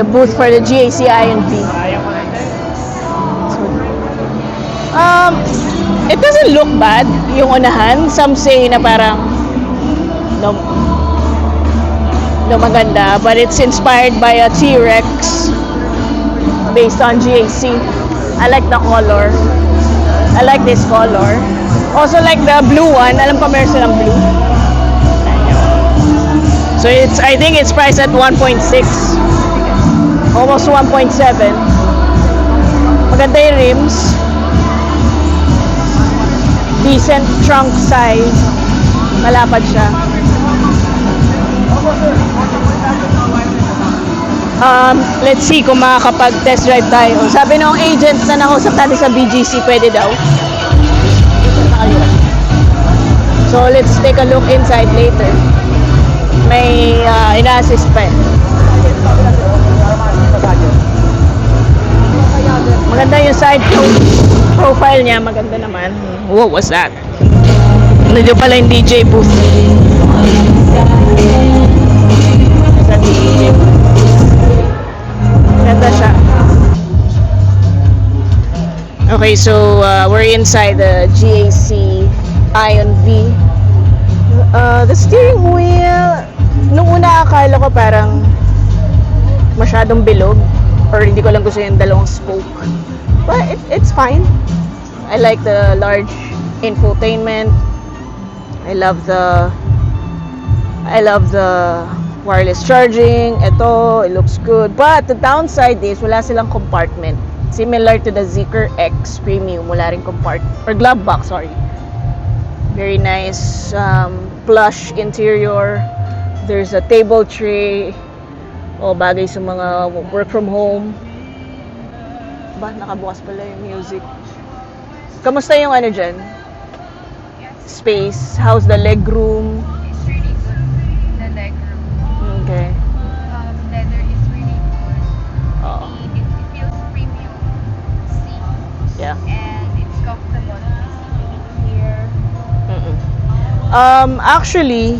the booth for the GAC INV. It doesn't look bad, yung unahan. Some say na parang no maganda, but it's inspired by a T-Rex based on GAC. I like the color. I like this color. Also like the blue one. Alam pa meron silang blue. So I think it's priced at 1.6. Almost 1.7. Maganda yung rims. Decent trunk size. Malapad siya. Let's see kung makakapag-test drive tayo. Sabi ng agent na nakausap natin sa BGC, pwede daw. So let's take a look inside later. May ina-assist pa eh. Maganda yung side profile niya, maganda naman. What was that? Nandiyo pala yung DJ booth. Sa DJ booth. Maganda siya. Okay, so we're inside the GAC Ion V. The steering wheel, nung una akala ko parang masyadong bilog or hindi ko lang gusto yung dalawang spoke, but it's fine. I like the large infotainment. I love the wireless charging. Ito, it looks good, but the downside is wala silang compartment, similar to the Zeekr X Premium. Wala rin compartment or glove box, sorry. Very nice plush interior. There's a table tray. O, bagay sa mga work from home. Ba, nakabukas pala yung music. Kamusta yung ano dyan? Space. How's the leg room? It's really good. The leg room. Okay. Leather is really good. Oo. It feels premium seat. Yeah. And it's comfortable to be sitting here. Actually,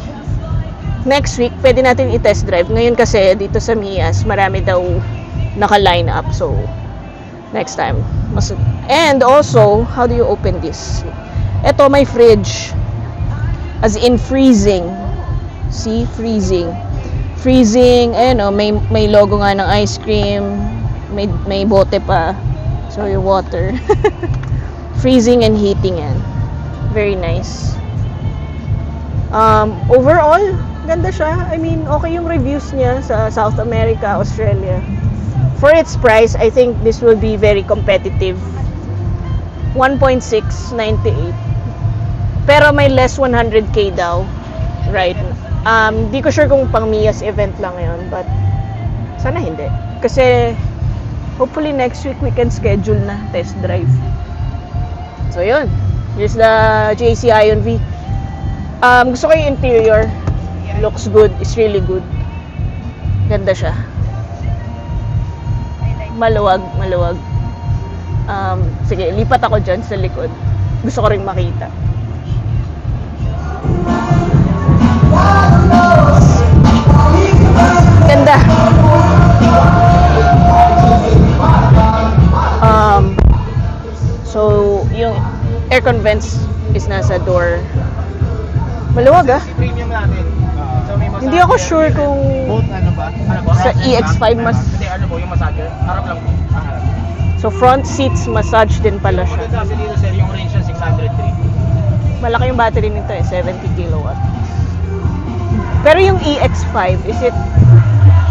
next week, pwede natin i-test drive. Ngayon kasi, dito sa Mias, marami daw naka-line up. So, next time. And also, how do you open this? Ito, may fridge. As in freezing. See? Freezing. Freezing. Ayan o, may logo nga ng ice cream. May bote pa. So, yung water. Freezing and heating yan. Very nice. Overall, ganda siya. I mean, okay yung reviews niya sa South America, Australia. For its price, I think this will be very competitive. 1.698. Pero may less 100k daw. Right. Di ko sure kung pang Mias event lang yun, but sana hindi. Kasi hopefully next week we can schedule na test drive. So yun. Here's the GAC Ion V. Gusto ko yung interior. Looks good. It's really good. Ganda siya. Maluwag. Sige, lipat ako dyan sa likod. Gusto ko rin makita. Ganda. So, yung aircon vents is nasa door. Maluwag Premium natin. So may massage. Hindi ako sure kung Both ano ba? sa EX5 mas... Kasi ano po yung massager? Harap lang po. Harap. So, front seats massage din pala siya. Maganda kasi dito sir, yung range niya 603. Malaki yung battery nito 70 kilowatt. Pero yung EX5, is it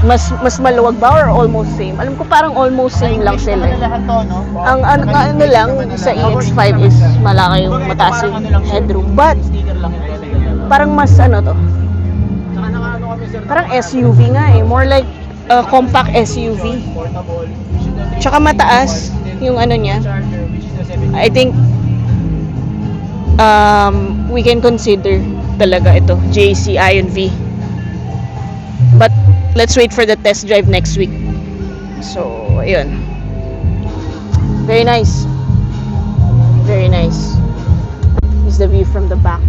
mas maluwag ba or almost same? Alam ko parang almost same lang sila. Lahat to, no? Ang ano lang sa EX5 is malaki yung mataas yung headroom. But Sticker lang yung parang mas ano to? Saka nakaano kami sir. Parang SUV nga eh. More like a compact SUV. Portable. Tsaka mataas yung ano niya. Charger, which is the 70. I think we can consider talaga ito, GAC Ion V. But let's wait for the test drive next week. So, ayun. Very nice. Very nice. This is the view from the back.